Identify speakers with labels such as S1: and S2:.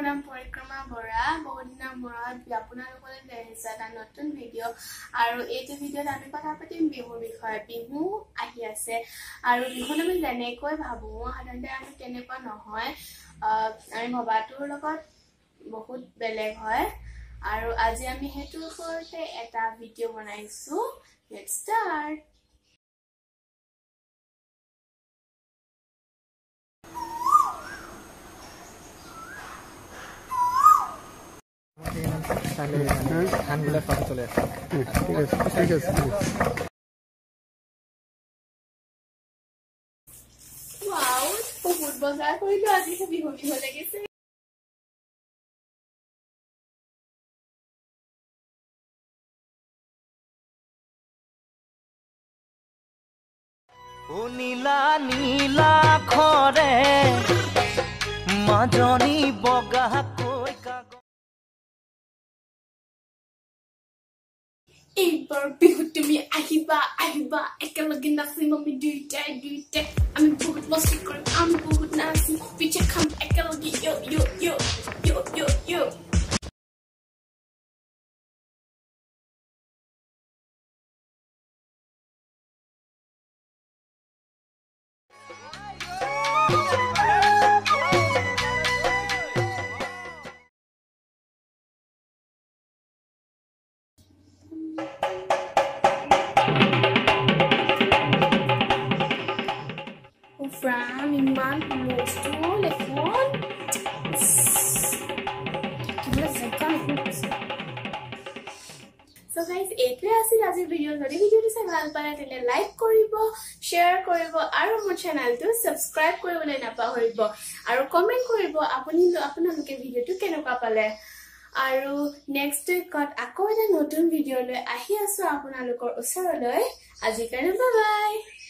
S1: মোৰ নাম Parikrama Borah বহুত দিনৰ মূৰত আপোনালোকলৈ লৈ আহিছে এটা নতুন ভিডিঅ আৰু এইটো ভিডিঅত আমি কথা পাতিম বিহুৰ বিষয়ে বিহু আহি আছে আৰু বিহু আমি যেনেকৈ ভাবো সাধাৰণতে আমি তেনেকুৱা নহয় আমি ভবাটোৰ লগত বহুত বেলেগ হয় আৰু আজি আমি হেতুৰ ওপৰতে এটা ভিডিঅ বনাইছো let's start
S2: Handle foto চলে আছে ঠিক আছে
S1: wow বহুত বজাৰ কৰিলো আজি বিহু লাগিছে
S3: ও নীলা নীলা খৰে মাজনী বগা কৈ কাগ
S1: এইবাৰ বিহু তুমি আহিবা একেলগে নাচিম আমি দুইটাই আমি বহুত মস্তি কৰিম আমি বহুত নাচিম পিঠা খাম একেলগে yo From Iman Bustob phone. So guys, এইটোৱে আছিল আজিৰ ভিডিঅ' যদি ভিডিঅ'টো চাই ভাল পালে তেনে লাইক কৰিব শ্বেয়াৰ কৰিব আৰু মোৰ চেনেলটো সাবস্ক্ৰাইব কৰিবলৈ নাপাহৰিব আৰু কমেন্ট কৰিব আপোনালোকে ভিডিঅ'টো কেনেকুৱা পালে আৰু নেক্সট উইকত আকৌ এটা নতুন ভিডিঅ' লৈ আহি আছো আপোনালোকৰ ওচৰলৈ আজিৰ কাৰণে বাই বাই